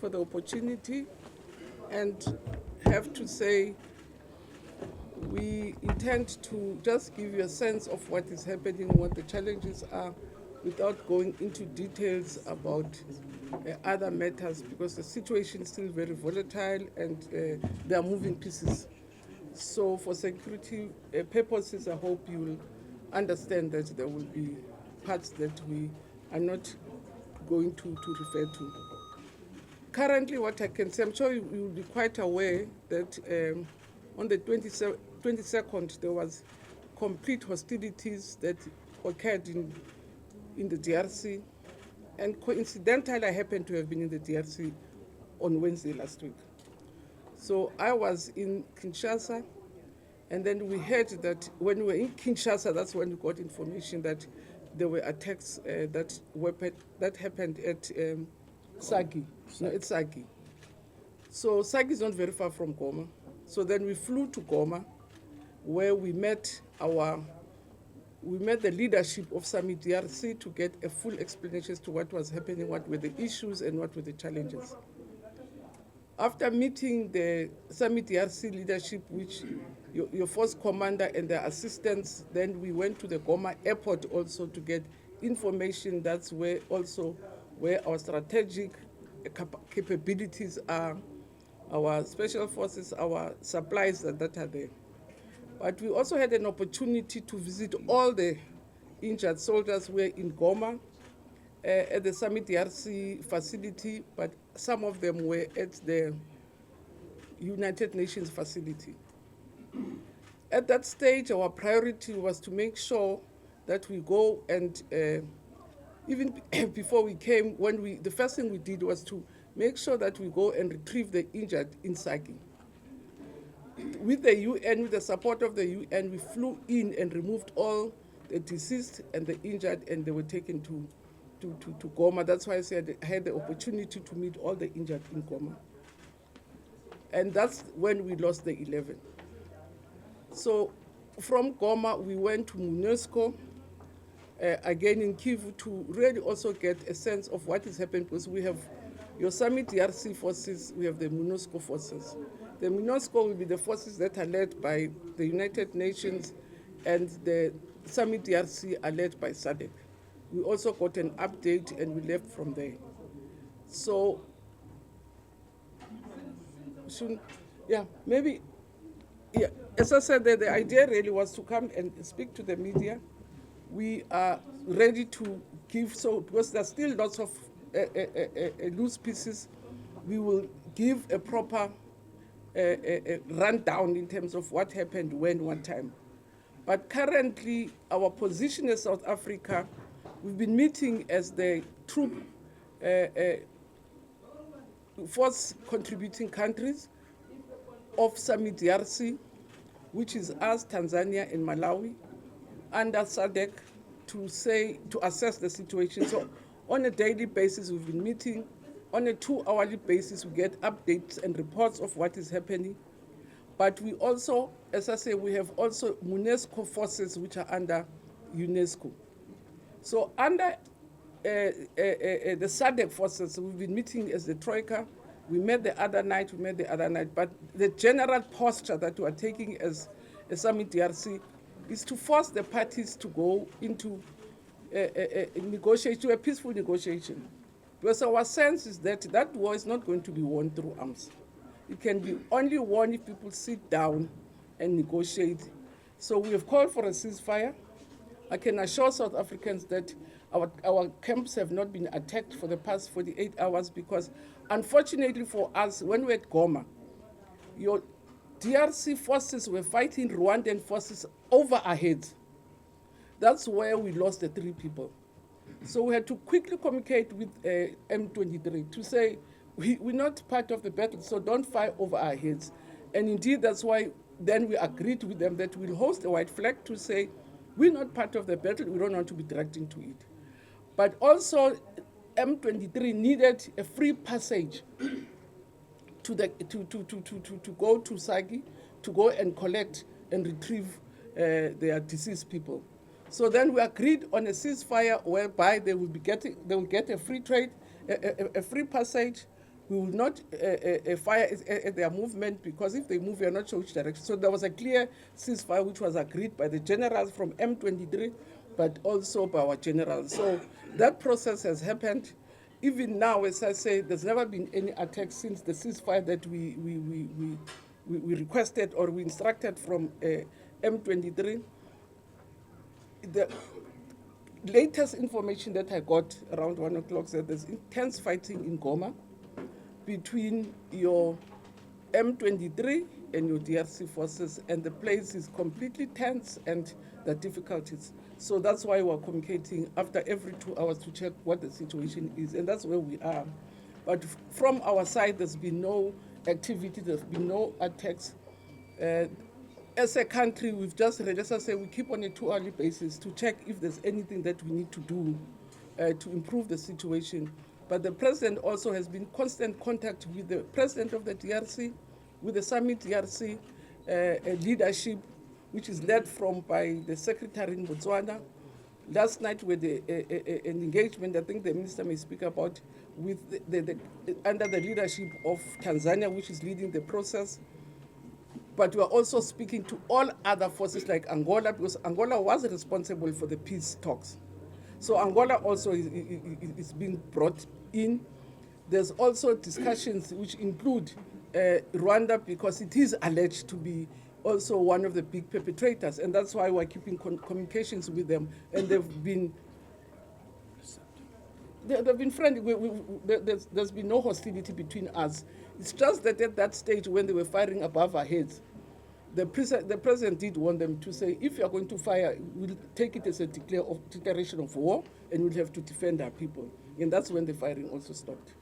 for the opportunity and have to say we intend to just give you a sense of what is happening, what the challenges are, without going into details about other matters, because the situation is still very volatile and there are moving pieces. So for security purposes, I hope you will understand that there will be parts that we are not going to refer to. Currently, what I can say, I'm sure you will be quite aware that on the 22nd, there was complete hostilities that occurred in the DRC. And coincidentally, I happened to have been in the DRC on Wednesday last week. So I was in Kinshasa, and then we heard that when we were in Kinshasa, that's when we got information that there were attacks that happened at Sagi. No, it's Sagi. So Sagi is not very far from Goma. So then we flew to Goma, where we met the leadership of SAMIDRC to get a full explanation as to what was happening, what were the issues, and what were the challenges. After meeting the SAMIDRC leadership, which your force commander and their assistants, then we went to the Goma airport also to get information. That's where our strategic capabilities are, our special forces, our supplies that are there. But we also had an opportunity to visit all the injured soldiers who were in Goma at the SAMIDRC facility, but some of them were at the United Nations facility. At that stage, our priority was to make sure that we go and, even before we came, the first thing we did was to make sure that we go and retrieve the injured in Sagi. With the UN, with the support of the UN, we flew in and removed all the deceased and the injured, and they were taken to Goma. That's why I said I had the opportunity to meet all the injured in Goma. And that's when we lost the 11. So from Goma, we went to MONUSCO, again in Kivu, to really also get a sense of what is happening, because we have your SAMIDRC forces, we have the MONUSCO forces. The MONUSCO will be the forces that are led by the United Nations, and the SAMIDRC are led by SADC. We also got an update and we left from there. So, as I said, the idea really was to come and speak to the media. We are ready to give, because there's still lots of loose pieces, we will give a proper rundown in terms of what happened when, one time. But currently, our position as South Africa, we've been meeting as the troop force contributing countries of SAMIDRC, which is us, Tanzania and Malawi, under SADC, to assess the situation. So on a daily basis, we've been meeting. On a 2-hourly basis, we get updates and reports of what is happening. But we also, as I say, we have also MONUSCO forces which are under UNESCO. So under the SADC forces, we've been meeting as the Troika. We met the other night, but the general posture that we are taking as SAMIDRC is to force the parties to go into a peaceful negotiation. Because our sense is that that war is not going to be won through arms. It can be only won if people sit down and negotiate. So we have called for a ceasefire. I can assure South Africans that our camps have not been attacked for the past 48 hours, because unfortunately for us, when we were at Goma, your DRC forces were fighting Rwandan forces over our heads. That's where we lost the 3 people. So we had to quickly communicate with M23 to say, we're not part of the battle, so don't fight over our heads. And indeed, that's why then we agreed with them that we'll host a white flag to say, we're not part of the battle, we don't want to be dragged into it. But also, M23 needed a free passage to go to Sagi, to go and collect and retrieve their deceased people. So then we agreed on a ceasefire whereby they will get a free trade, a free passage We will not fire at their movement, because if they move, we are not sure which direction. So there was a clear ceasefire which was agreed by the generals from M23, but also by our generals. So that process has happened. Even now, as I say, there's never been any attack since the ceasefire that we requested or we instructed from M23. The latest information that I got around 1 o'clock said there's intense fighting in Goma between your M23 and your DRC forces, and the place is completely tense and the difficulties. So that's why we're communicating after every 2 hours to check what the situation is, and that's where we are. But from our side, there's been no activity, there's been no attacks. As a country, we've just, as I say, we keep on a 2-hourly basis to check if there's anything that we need to do to improve the situation. But the president also has been in constant contact with the president of the DRC, with the SAMIDRC leadership, which is led by the secretary in Botswana. Last night we had an engagement, I think the minister may speak about, with under the leadership of Tanzania, which is leading the process. But we are also speaking to all other forces like Angola, because Angola was responsible for the peace talks. So Angola also is being brought in. There's also discussions which include Rwanda, because it is alleged to be also one of the big perpetrators, and that's why we're keeping communications with them, and they've been friendly. There's been no hostility between us. It's just that at that stage when they were firing above our heads, the president did want them to say, if you're going to fire, we'll take it as a declaration of war, and we'll have to defend our people. And that's when the firing also stopped.